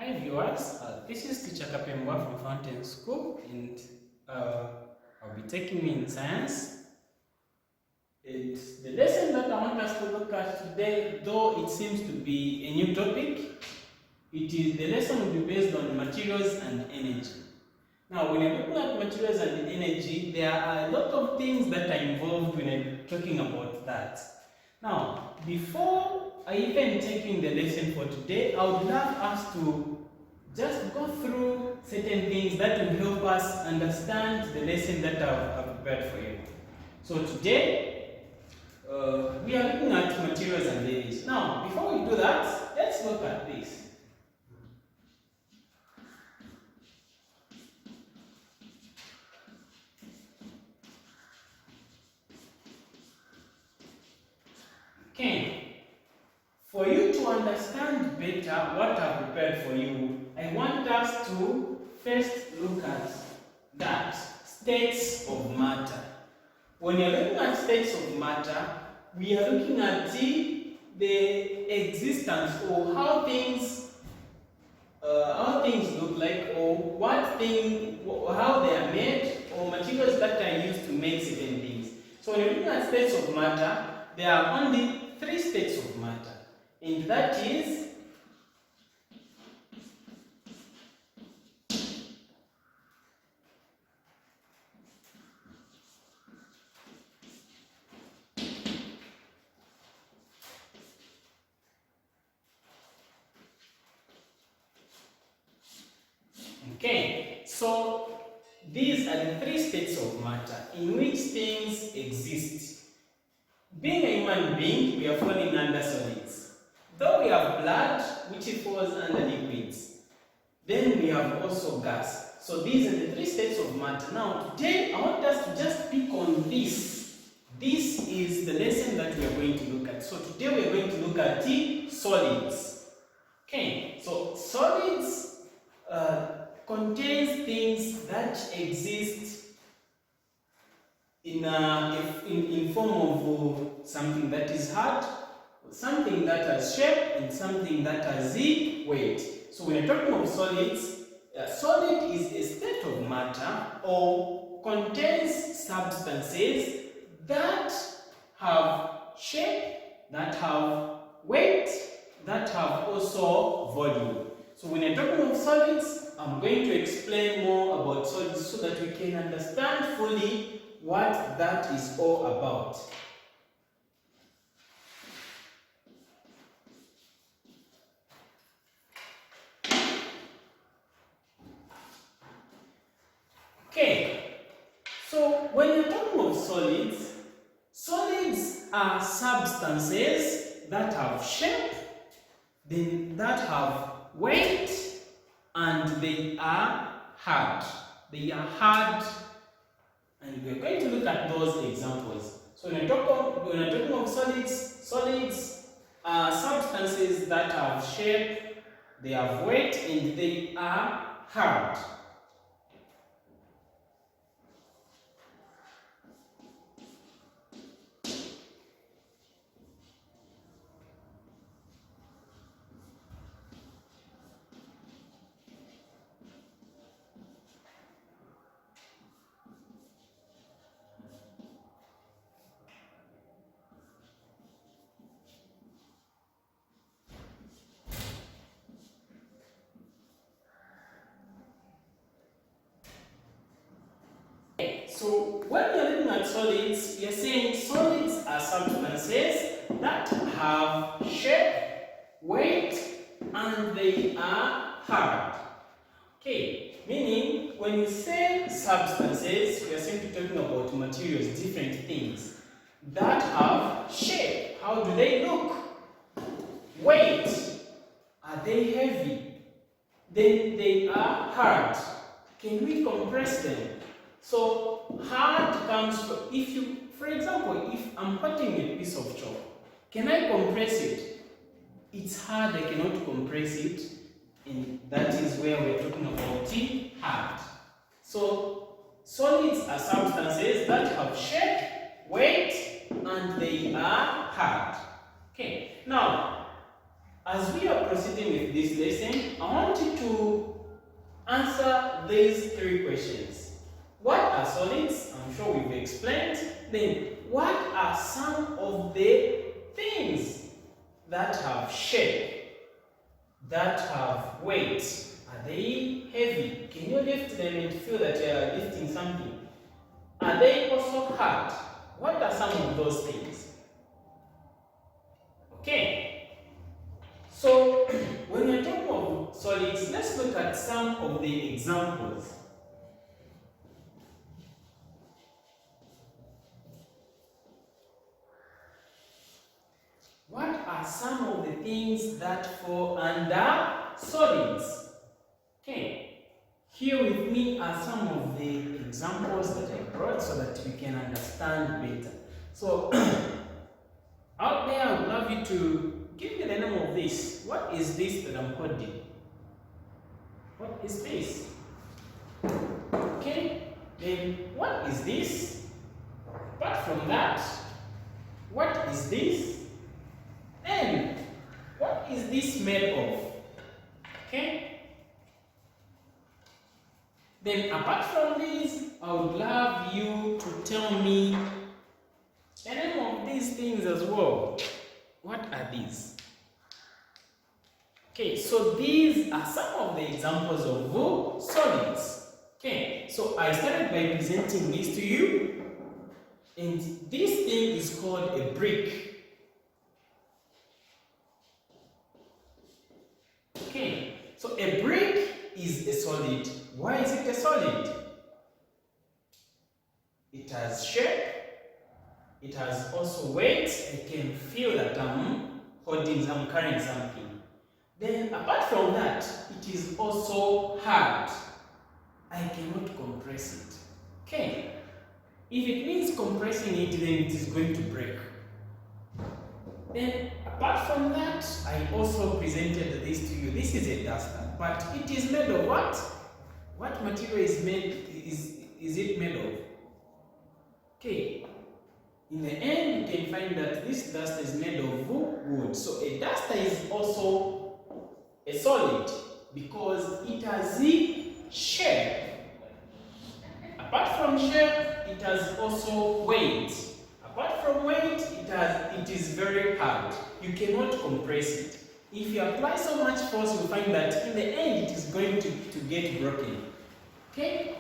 Hi viewers, this is teacher Kapembwa from Fountain School, and I'll be taking you in science. It's the lesson that I want us to look at today, though it seems to be a new topic. The lesson will be based on materials and energy. Now, when you're looking at materials and energy, there are a lot of things that are involved when I'm talking about that. Now, before I even take in the lesson for today, I would love us to just go through certain things that will help us understand the lesson that I've prepared for you. So today, we are looking at materials and energy. Now, before we do that, let's look at this. Okay, for you to understand better what I've prepared for you, I want us to first look at that states of matter. When you're looking at states of matter, we are looking at the existence or how things look like, or how they are made, or materials that are used to make certain things. So when you're looking at states of matter, there are only 3 states of matter, and that is okay. So these are the 3 states of matter in which things exist. Being a human being, we are falling under solids. Though we have blood, which falls under liquids, then we have also gas. So these are the 3 states of matter. Now, today I want us to just pick on this. This is the lesson that we are going to look at. So today we are going to look at the solids. Okay, so solids contains things that exist in form of something that is hard, something that has shape, and something that has weight. So when you're talking of solids, solid is a state of matter or contains substances that have shape, that have weight, that have also volume. So when you're talking of solids, I'm going to explain more about solids so that we can understand fully what that is all about. Okay, so when you're talking of solids, solids are substances that have shape, that have weight, and they are hard. They are hard, and we're going to look at those examples. So when you're talking of solids are substances that have shape, they have weight, and they are hard. So when you're looking at solids, we are saying solids are substances that have shape, weight, and they are hard. Okay, meaning when you say substances, we are simply talking about materials, different things that have shape. How do they look? Weight. Are they heavy? Then they are hard. Can we compress them? So hard comes from, for example, if I'm cutting a piece of chalk, can I compress it? It's hard, I cannot compress it, and that is where we're talking about the hard. So solids are substances that have shape, weight, and they are hard. Okay, now as we are proceeding with this lesson, I want you to answer these three questions. What are solids? I'm sure we've explained. Then, what are some of the things that have shape, that have weight? Are they heavy? Can you lift them and feel that you are lifting something? Are they also hard? What are some of those things? Okay. So, when we're talking about solids, let's look at some of the examples. What are some of the things that fall under solids? Okay, here with me are some of the examples that I brought so that we can understand better. So, out there, I would love you to give me the name of this. What is this that I'm holding? What is this? Okay, then what is this? Apart from that, what is this? Then, what is this made of? Okay? Then, apart from this, I would love you to tell me the name of these things as well. What are these? Okay, so these are some of the examples of solids. Okay, so I started by presenting this to you, and this thing is called a brick. Okay, so a brick is a solid. Why is it a solid? It has shape, it has also weight. I can feel that I'm carrying something. Then apart from that, it is also hard. I cannot compress it. Okay, if it means compressing it, then it is going to break. Then, apart from that, I also presented this to you. This is a duster, but it is made of what? What material is it made of? Okay. In the end, you can find that this duster is made of wood. So a duster is also a solid because it has the shape. Apart from shape, it has also weight. Apart from weight, it is very hard. You cannot compress it. If you apply so much force, you'll find that in the end, it is going to get broken. Okay?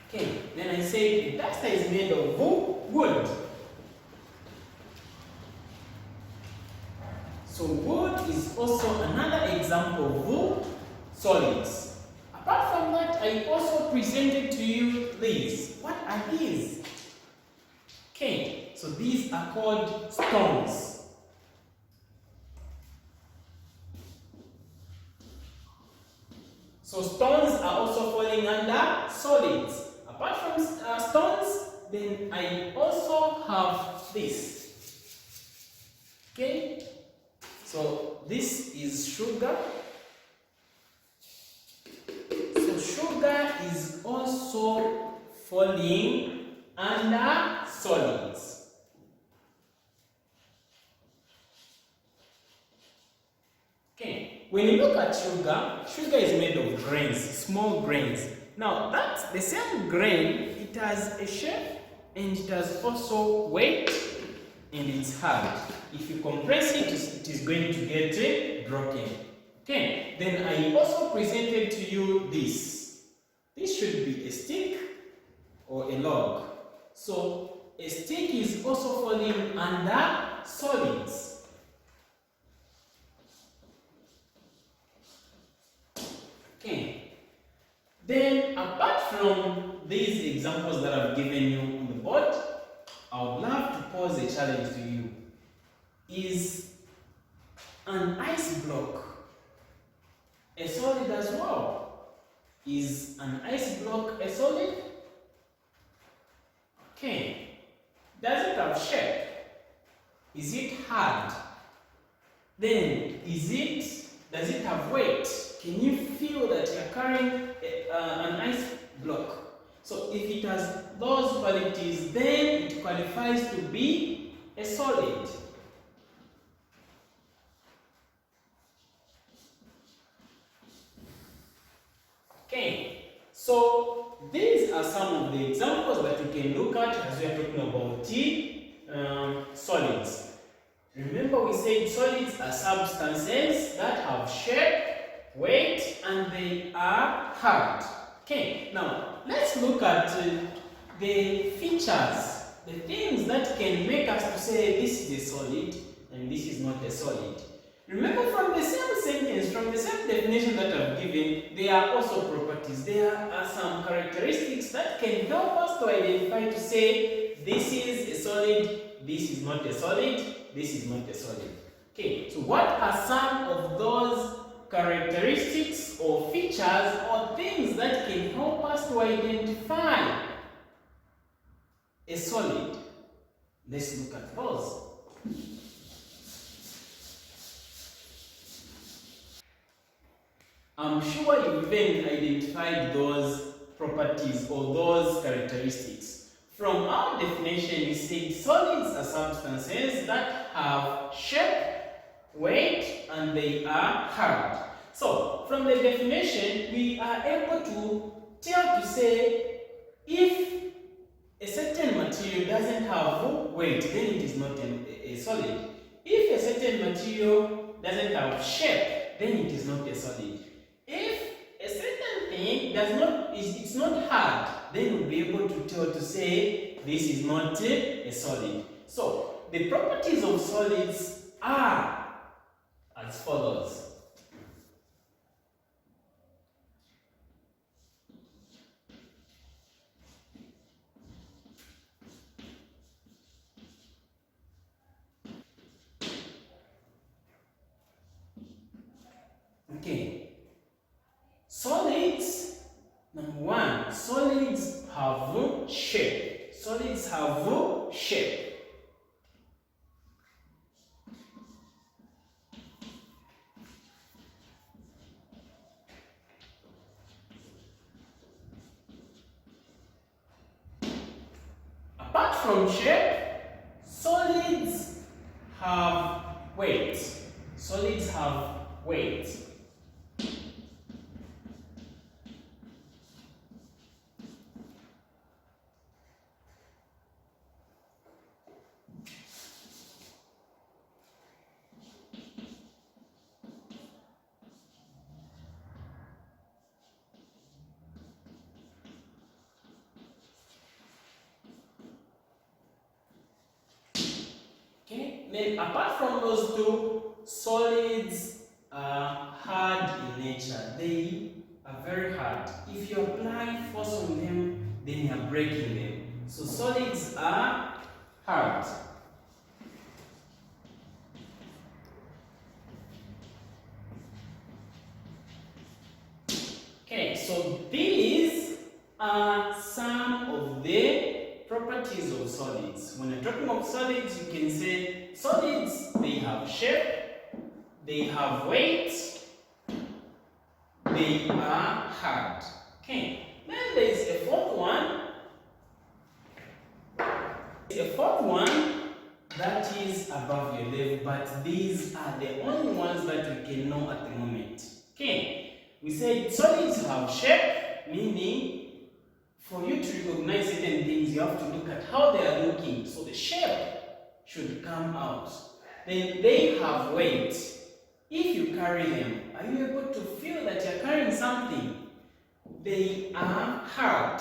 Okay, then I say the duster is made of wood. So wood is also another example of solids. Apart from that, I also presented to you these. What are these? Okay, so these are called stones. So stones are also falling under solids. Apart from stones, then I also have this. Okay, so this is sugar. Sugar is also falling under solids. Okay, when you look at sugar, sugar is made of grains, small grains. Now, that's the same grain, it has a shape and it has also weight and it's hard. If you compress it, it is going to get broken. Okay, then I also presented to you this. This should be a stick or a log. So a stick is also falling under solids. Okay. Then apart from these examples that I've given you on the board, I would love to pose a challenge to you. Is an ice block a solid as well? Is an ice block a solid? Okay. Does it have shape? Is it hard? Then, does it have weight? Can you feel that you're carrying an ice block? So if it has those qualities, then it qualifies to be a solid. Okay, so these are some of the examples that we can look at as we are talking about solids. Remember, we said solids are substances that have shape, weight, and they are hard. Okay, now let's look at the features, the things that can make us to say this is a solid and this is not a solid. Remember, from the same sentence, from the same definition that I've given, there are also properties. There are some characteristics that can help us to identify, to say this is a solid, this is not a solid, this is not a solid. Okay, so what are some of those characteristics or features or things that can help us to identify a solid? Let's look at those. I'm sure you've even identified those properties or those characteristics. From our definition, we said solids are substances that have shape, weight, and they are hard. So, from the definition, we are able to say if a certain material doesn't have weight, then it is not a solid. If a certain material doesn't have shape, then it is not a solid. If a certain thing it's not hard, then we'll be able to say this is not a solid. So the properties of solids are as follows. Okay. Solids, number one, solids have shape. Solids have shape. Apart from shape, solids have weight. Solids have weight. Okay, then apart from those two, solids are hard in nature. They are very hard. If you apply force on them, then you are breaking them. So solids are hard. Okay, so these are some of the properties of solids. When you're talking of solids, you can say solids, they have shape, they have weight, they are hard. Okay, then there is a fourth one. A fourth one that is above your level, but these are the only ones that we can know at the moment. Okay, we said solids have shape, meaning for you to recognize certain things, you have to look at how they are looking. So the shape should come out. Then they have weight. If you carry them, are you able to feel that you're carrying something? They are hard.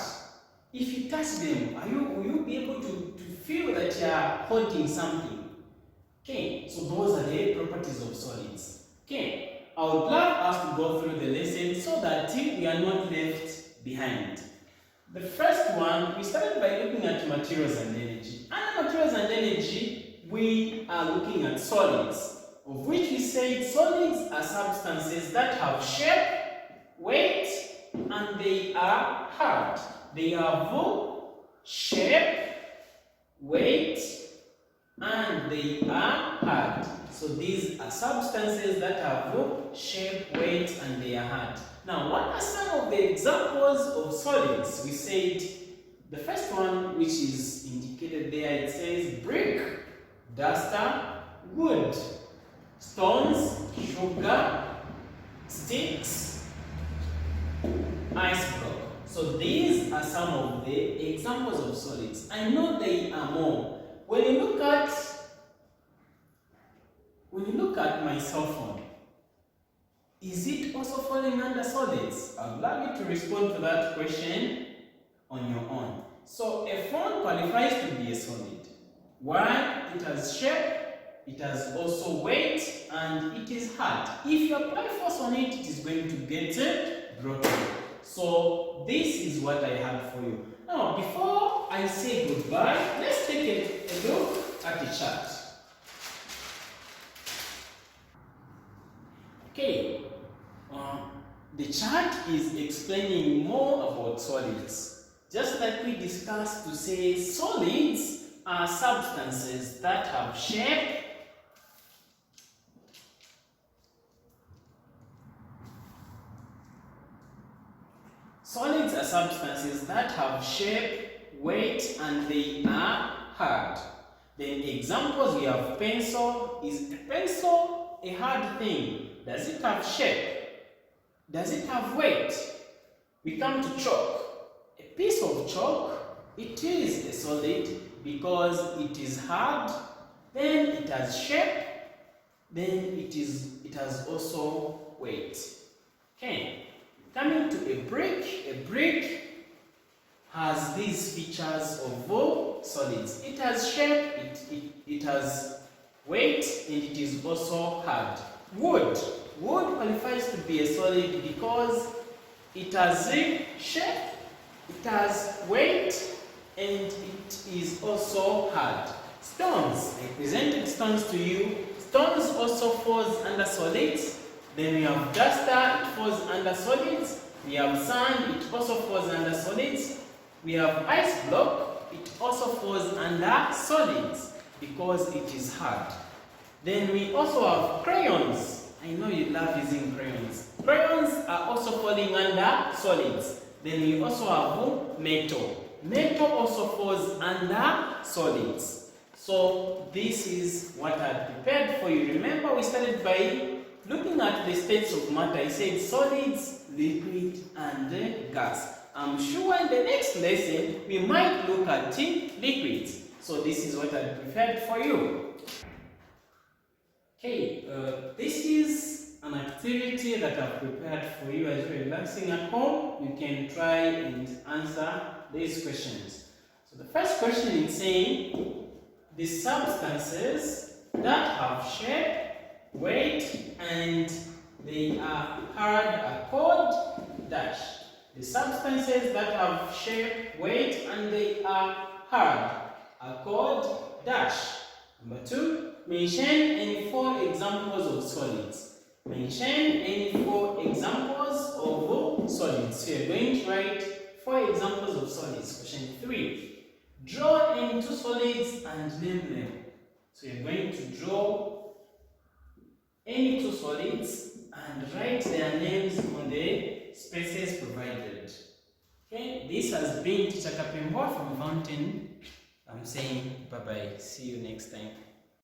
If you touch them, will you be able to feel that you're holding something? Okay, so those are the properties of solids. Okay, I would love us to go through the lesson so that we are not left behind. The first one, we started by looking at materials and energy. Under materials and energy, we are looking at solids, of which we said solids are substances that have shape, weight, and they are hard. They have shape, weight, and they are hard. So these are substances that have shape, weight, and they are hard. Now, what are some of the examples of solids? We said The first one, which is indicated there, it says brick, duster, wood, stones, sugar, sticks, ice block. So these are some of the examples of solids. I know there are more. When you look at my cell phone, is it also falling under solids? I'd like you to respond to that question on your own. So a phone qualifies to be a solid. Why? It has shape, it has also weight, and it is hard. If you apply force on it, it is going to get broken. So this is what I have for you. Now, before I say goodbye, let's take a look at the chart. Okay, the chart is explaining more about solids. Just like we discussed to say solids are substances that have shape, solids are substances that have shape, weight, and they are hard. Then examples, we have pencil. Is a pencil a hard thing? Does it have shape? Does it have weight? We come to chalk. A piece of chalk, it is a solid because it is hard, then it has shape, then it has also weight. Okay. Coming to a brick has these features of solids. It has shape, it has weight, and it is also hard. Wood qualifies to be a solid because it has shape, it has weight, and it is also hard. Stones, I presented stones to you. Stones also falls under solids. Then we have duster, it falls under solids. We have sand, it also falls under solids. We have ice block, it also falls under solids because it is hard. Then we also have crayons. I know you love using crayons. Crayons are also falling under solids. Then we also have metal. Metal also falls under solids. So this is what I prepared for you. Remember, we started by looking at the states of matter. I said solids, liquid, and gas. I'm sure in the next lesson we might look at liquids. So this is what I prepared for you. Okay, this is an activity that I've prepared for you as you're relaxing at home. You can try and answer these questions. So the first question is saying the substances that have shape, weight, and they are hard are called dash. The substances that have shape, weight, and they are hard are called dash. Number 2, mention any 4 examples of solids. Mention any 4 examples of solids. So you're going to write 4 examples of solids. Question 3, draw any 2 solids and name them. So you're going to draw any 2 solids and write their names on the spaces provided. Okay, this has been Teacher Kapembwa from Fountain. I'm saying bye-bye. See you next time.